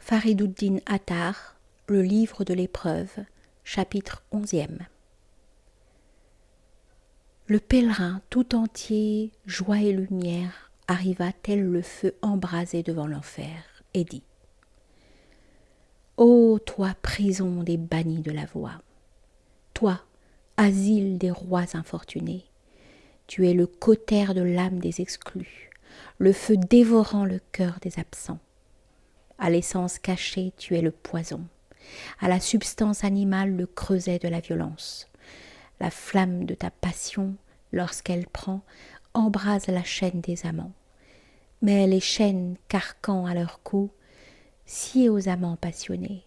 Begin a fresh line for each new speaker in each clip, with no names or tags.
Fariduddin Attar, le livre de l'épreuve, chapitre 11e. Le pèlerin tout entier, joie et lumière, arriva tel le feu embrasé devant l'enfer, et dit : Ô toi, prison des bannis de la voie, toi, asile des rois infortunés, tu es le cautère de l'âme des exclus, le feu dévorant le cœur des absents. À l'essence cachée, tu es le poison, à la substance animale le creuset de la violence. La flamme de ta passion, lorsqu'elle prend, embrase la chaîne des amants. Mais les chaînes carquant à leur cou, sciez aux amants passionnés.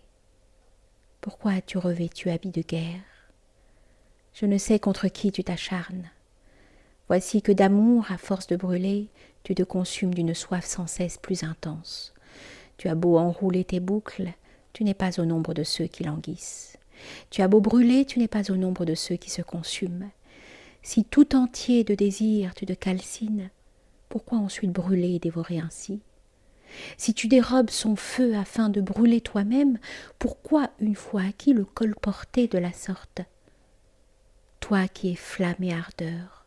Pourquoi as-tu revêtu habit de guerre ? Je ne sais contre qui tu t'acharnes. Voici que d'amour, à force de brûler, tu te consumes d'une soif sans cesse plus intense. Tu as beau enrouler tes boucles, tu n'es pas au nombre de ceux qui languissent. Tu as beau brûler, tu n'es pas au nombre de ceux qui se consument. Si tout entier de désir tu te calcines, pourquoi ensuite brûler et dévorer ainsi ? Si tu dérobes son feu afin de brûler toi-même, pourquoi, une fois acquis, le colporter de la sorte ? Toi qui es flamme et ardeur,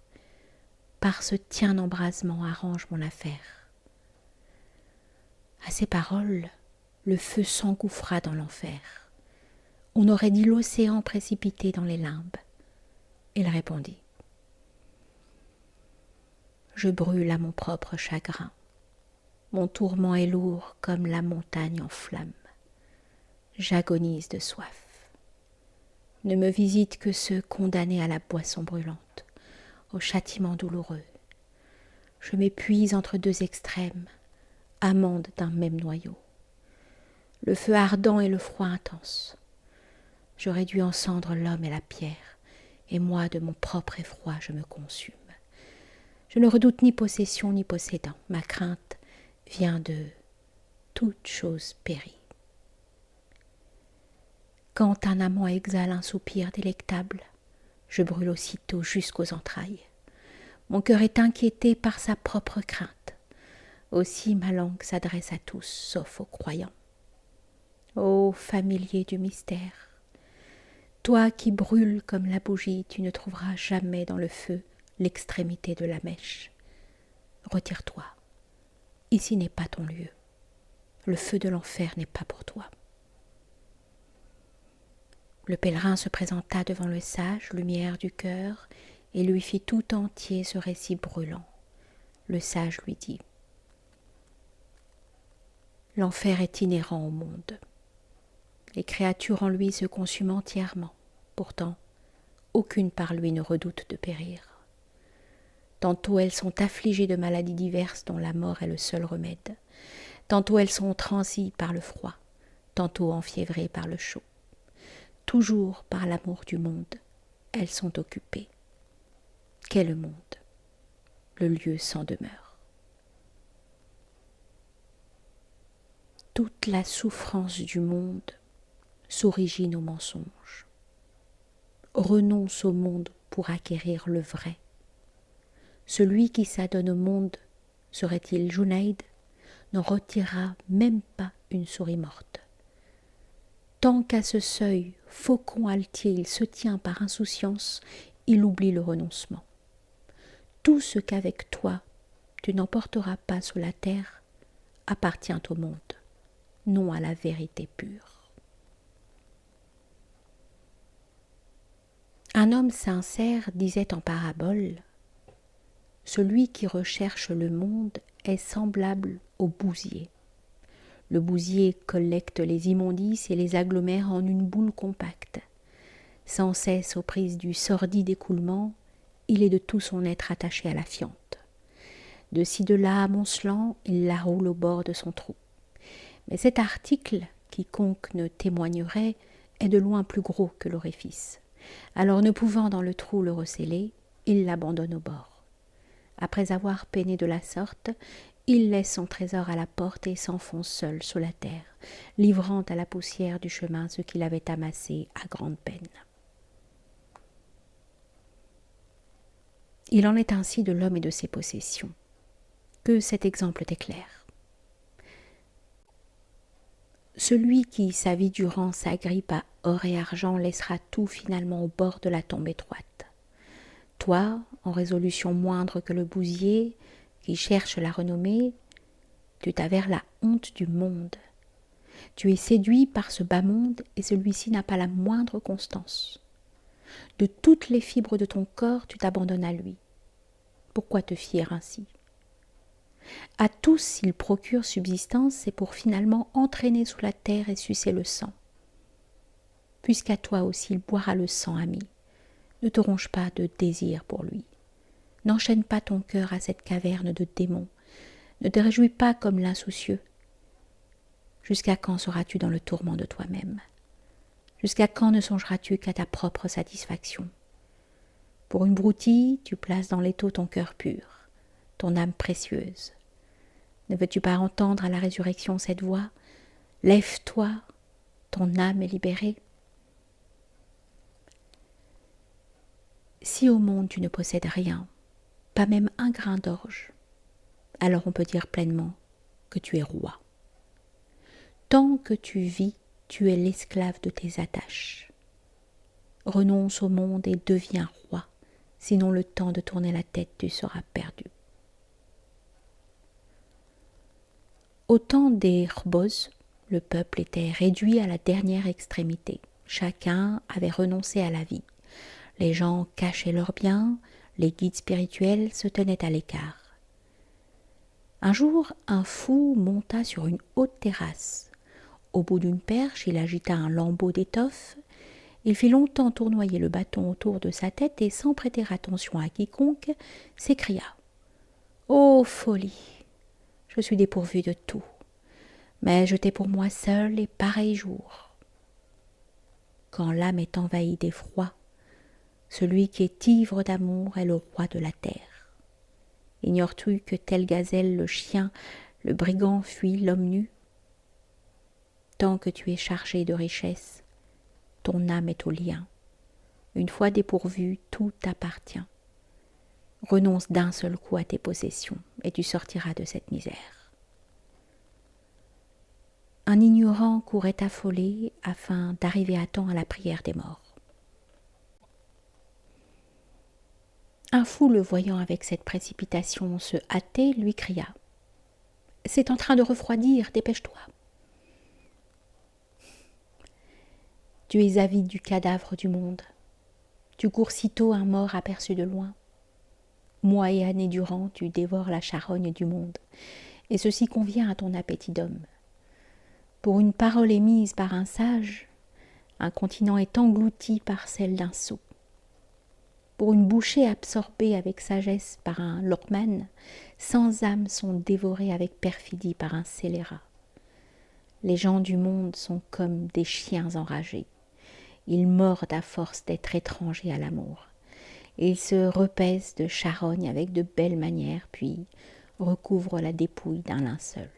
par ce tien embrasement arrange mon affaire. À ces paroles, le feu s'engouffra dans l'enfer. On aurait dit l'océan précipité dans les limbes. Il répondit : Je brûle à mon propre chagrin. Mon tourment est lourd comme la montagne en flammes. J'agonise de soif. Ne me visite que ceux condamnés à la boisson brûlante, au châtiment douloureux. Je m'épuise entre deux extrêmes, amande d'un même noyau. Le feu ardent et le froid intense. Je réduis en cendres l'homme et la pierre, et moi, de mon propre effroi, je me consume. Je ne redoute ni possession ni possédant. Ma crainte vient de toute chose périe. Quand un amant exhale un soupir délectable, je brûle aussitôt jusqu'aux entrailles. Mon cœur est inquiété par sa propre crainte. Aussi ma langue s'adresse à tous, sauf aux croyants. Ô familier du mystère, toi qui brûles comme la bougie, tu ne trouveras jamais dans le feu l'extrémité de la mèche. Retire-toi, ici n'est pas ton lieu. Le feu de l'enfer n'est pas pour toi. Le pèlerin se présenta devant le sage, lumière du cœur, et lui fit tout entier ce récit brûlant. Le sage lui dit : L'enfer est inhérent au monde. Les créatures en lui se consument entièrement. Pourtant, aucune par lui ne redoute de périr. Tantôt elles sont affligées de maladies diverses dont la mort est le seul remède. Tantôt elles sont transies par le froid, tantôt enfiévrées par le chaud. Toujours par l'amour du monde, elles sont occupées. Qu'est le monde ? Le lieu sans demeure. Toute la souffrance du monde s'origine au mensonge. Renonce au monde pour acquérir le vrai. Celui qui s'adonne au monde, serait-il Junaïd, n'en retirera même pas une souris morte. Tant qu'à ce seuil, faucon altier, il se tient par insouciance, il oublie le renoncement. Tout ce qu'avec toi tu n'emporteras pas sous la terre appartient au monde, non à la vérité pure. Un homme sincère disait en parabole : Celui qui recherche le monde est semblable au bousier. Le bousier collecte les immondices et les agglomère en une boule compacte. Sans cesse aux prises du sordide écoulement, il est de tout son être attaché à la fiente. De ci de là amoncelant, il la roule au bord de son trou. Mais cet article, quiconque ne témoignerait, est de loin plus gros que l'orifice. Alors, ne pouvant dans le trou le recéler, il l'abandonne au bord. Après avoir peiné de la sorte, il laisse son trésor à la porte et s'enfonce seul sous la terre, livrant à la poussière du chemin ce qu'il avait amassé à grande peine. Il en est ainsi de l'homme et de ses possessions. Que cet exemple t'éclaire. Celui qui, sa vie durant, s'agrippe à or et argent, laissera tout finalement au bord de la tombe étroite. Toi, en résolution moindre que le bousier, qui cherche la renommée, tu t'avères la honte du monde. Tu es séduit par ce bas monde et celui-ci n'a pas la moindre constance. De toutes les fibres de ton corps, tu t'abandonnes à lui. Pourquoi te fier ainsi ? À tous, s'il procure subsistance, c'est pour finalement entraîner sous la terre et sucer le sang. Puisqu'à toi aussi il boira le sang, ami, ne te ronge pas de désir pour lui. N'enchaîne pas ton cœur à cette caverne de démons. Ne te réjouis pas comme l'insoucieux. Jusqu'à quand seras-tu dans le tourment de toi-même ? Jusqu'à quand ne songeras-tu qu'à ta propre satisfaction ? Pour une broutille, tu places dans l'étau ton cœur pur, ton âme précieuse. Ne veux-tu pas entendre à la résurrection cette voix ? Lève-toi, ton âme est libérée. Si au monde tu ne possèdes rien, pas même un grain d'orge, alors on peut dire pleinement que tu es roi. Tant que tu vis, tu es l'esclave de tes attaches. Renonce au monde et deviens roi, sinon le temps de tourner la tête tu seras perdu. Au temps des Rbos, le peuple était réduit à la dernière extrémité. Chacun avait renoncé à la vie. Les gens cachaient leurs biens, les guides spirituels se tenaient à l'écart. Un jour, un fou monta sur une haute terrasse. Au bout d'une perche, il agita un lambeau d'étoffe. Il fit longtemps tournoyer le bâton autour de sa tête et, sans prêter attention à quiconque, s'écria « Ô folie ! Je suis dépourvu de tout, mais je t'ai pour moi seul et pareil jour. » Quand l'âme est envahie d'effroi, celui qui est ivre d'amour est le roi de la terre. Ignores-tu que tel gazelle, le chien, le brigand fuit l'homme nu ? Tant que tu es chargé de richesses, ton âme est au lien. Une fois dépourvu, tout t'appartient. Renonce d'un seul coup à tes possessions et tu sortiras de cette misère. Un ignorant courait affolé afin d'arriver à temps à la prière des morts. Un fou, le voyant avec cette précipitation se hâter, lui cria « C'est en train de refroidir, dépêche-toi !» Tu es avide du cadavre du monde. Tu cours sitôt un mort aperçu de loin. Mois et années durant, tu dévores la charogne du monde, et ceci convient à ton appétit d'homme. Pour une parole émise par un sage, un continent est englouti par celle d'un sot. Pour une bouchée absorbée avec sagesse par un lorman, 100 âmes sont dévorées avec perfidie par un scélérat. Les gens du monde sont comme des chiens enragés. Ils mordent à force d'être étrangers à l'amour. Ils se repaissent de charogne avec de belles manières, puis recouvrent la dépouille d'un linceul.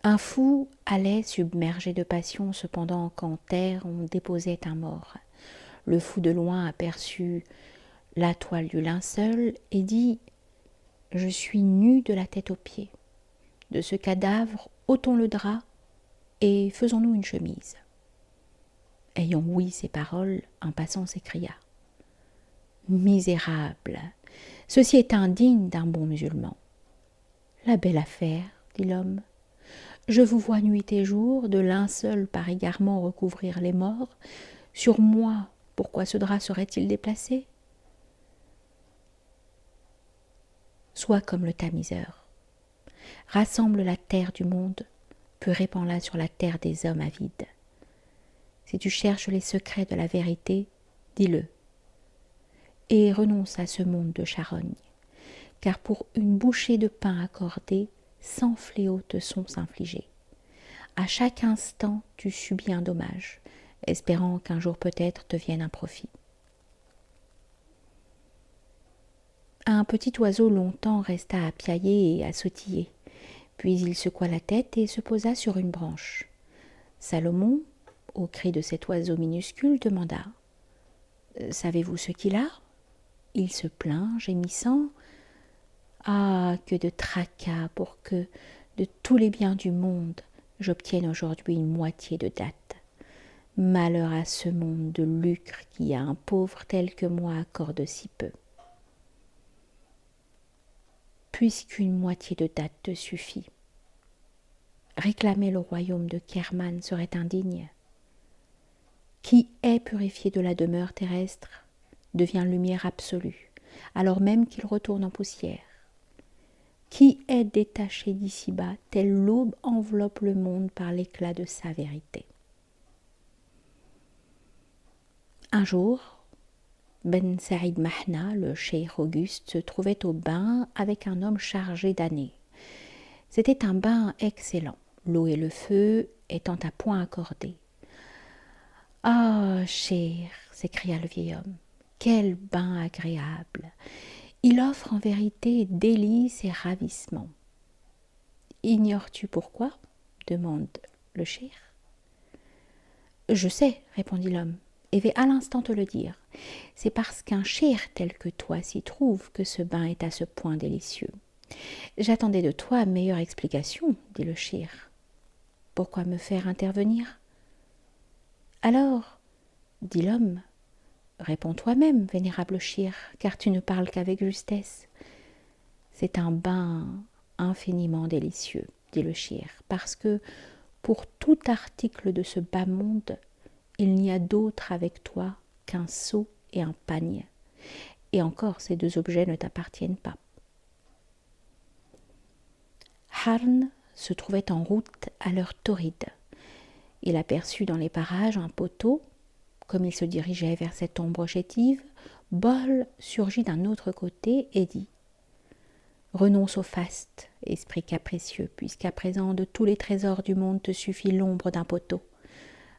Un fou allait submergé de passion, cependant qu'en terre on déposait un mort. Le fou de loin aperçut la toile du linceul et dit « Je suis nu de la tête aux pieds. De ce cadavre, ôtons le drap et faisons-nous une chemise. » Ayant ouï ces paroles, un passant s'écria « Misérable, ceci est indigne d'un bon musulman. » « La belle affaire, dit l'homme. Je vous vois nuit et jour, de linceul par égarement recouvrir les morts. Sur moi, pourquoi ce drap serait-il déplacé ? Sois comme le tamiseur. Rassemble la terre du monde, puis répands-la sur la terre des hommes avides. Si tu cherches les secrets de la vérité, dis-le. Et renonce à ce monde de charogne, car pour une bouchée de pain accordée, 100 fléaux te sont infligés. À chaque instant, tu subis un dommage, espérant qu'un jour peut-être te vienne un profit. Un petit oiseau longtemps resta à piailler et à sautiller, puis il secoua la tête et se posa sur une branche. Salomon, au cri de cet oiseau minuscule, demanda « Savez-vous ce qu'il a ?» Il se plaint, gémissant. « Ah, que de tracas pour que De tous les biens du monde, j'obtienne aujourd'hui une moitié de date. Malheur à ce monde de lucre qui à un pauvre tel que moi accorde si peu. Puisqu'une moitié de date te suffit, réclamer le royaume de Kerman serait indigne. Qui est purifié de la demeure terrestre devient lumière absolue, alors même qu'il retourne en poussière. Qui est détaché d'ici-bas, telle l'aube enveloppe le monde par l'éclat de sa vérité. Un jour, Ben Saïd Mahna, le cheikh Auguste, se trouvait au bain avec un homme chargé d'années. C'était un bain excellent, l'eau et le feu étant à point accordés. « Ah, cheikh !» s'écria le vieil homme, « quel bain agréable ! Il offre en vérité délices et ravissement. »« Ignores-tu pourquoi ?» demande le cheikh. « Je sais, répondit l'homme, et vais à l'instant te le dire. C'est parce qu'un cheikh tel que toi s'y trouve que ce bain est à ce point délicieux. J'attendais de toi meilleure explication, dit le cheikh. Pourquoi me faire intervenir ? Alors, dit l'homme, réponds toi-même, vénérable cheikh, car tu ne parles qu'avec justesse. C'est un bain infiniment délicieux, dit le cheikh, parce que pour tout article de ce bas monde, il n'y a d'autre avec toi qu'un seau et un pagne. Et encore, ces deux objets ne t'appartiennent pas. Harn se trouvait en route à l'heure torride. Il aperçut dans les parages un poteau. Comme il se dirigeait vers cette ombre chétive, Bol surgit d'un autre côté et dit « Renonce au faste, esprit capricieux, puisqu'à présent de tous les trésors du monde te suffit l'ombre d'un poteau.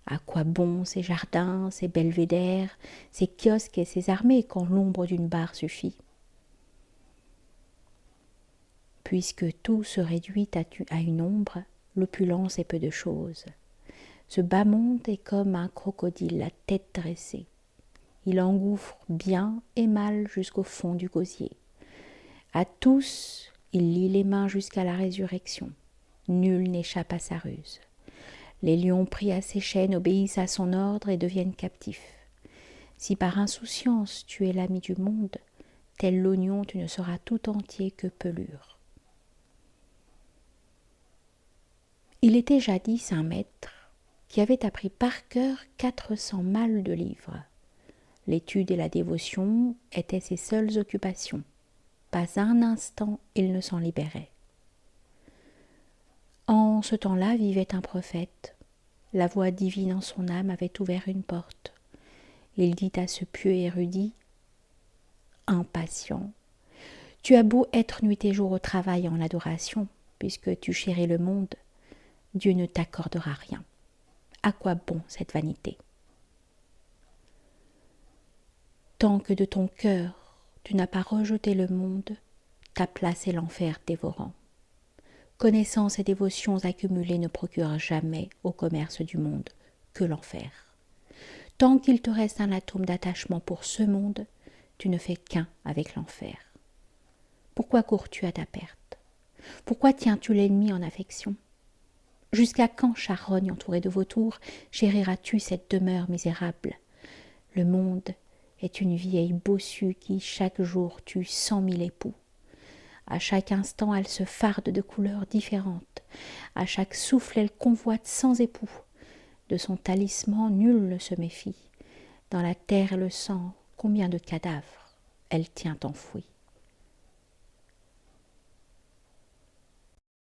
À quoi bon ces jardins, ces belvédères, ces kiosques et ces armées quand l'ombre d'une barre suffit ? Puisque tout se réduit à une ombre, l'opulence est peu de chose. Ce bas monde est comme un crocodile à tête dressée. Il engouffre bien et mal jusqu'au fond du gosier. À tous, il lie les mains jusqu'à la résurrection. Nul n'échappe à sa ruse. Les lions pris à ses chaînes obéissent à son ordre et deviennent captifs. Si par insouciance tu es l'ami du monde, tel l'oignon tu ne seras tout entier que pelure. Il était jadis un maître qui avait appris par cœur 400 malles de livres. L'étude et la dévotion étaient ses seules occupations. Pas un instant il ne s'en libérait. En ce temps-là vivait un prophète. La voix divine en son âme avait ouvert une porte. Il dit à ce pieux érudit, « Impatient, tu as beau être nuit et jour au travail en adoration, puisque tu chéris le monde, Dieu ne t'accordera rien. À quoi bon cette vanité ? Tant que de ton cœur tu n'as pas rejeté le monde, ta place est l'enfer dévorant. Connaissance et dévotions accumulées ne procurent jamais au commerce du monde que l'enfer. Tant qu'il te reste un atome d'attachement pour ce monde, tu ne fais qu'un avec l'enfer. Pourquoi cours-tu à ta perte ? Pourquoi tiens-tu l'ennemi en affection ? Jusqu'à quand, charogne entourée de vautours, chériras-tu cette demeure misérable ? Le monde est une vieille bossue qui chaque jour tue 100 000 époux. À chaque instant, elle se farde de couleurs différentes. À chaque souffle, elle convoite 100 époux. De son talisman, nul ne se méfie. Dans la terre et le sang, combien de cadavres elle tient enfouis.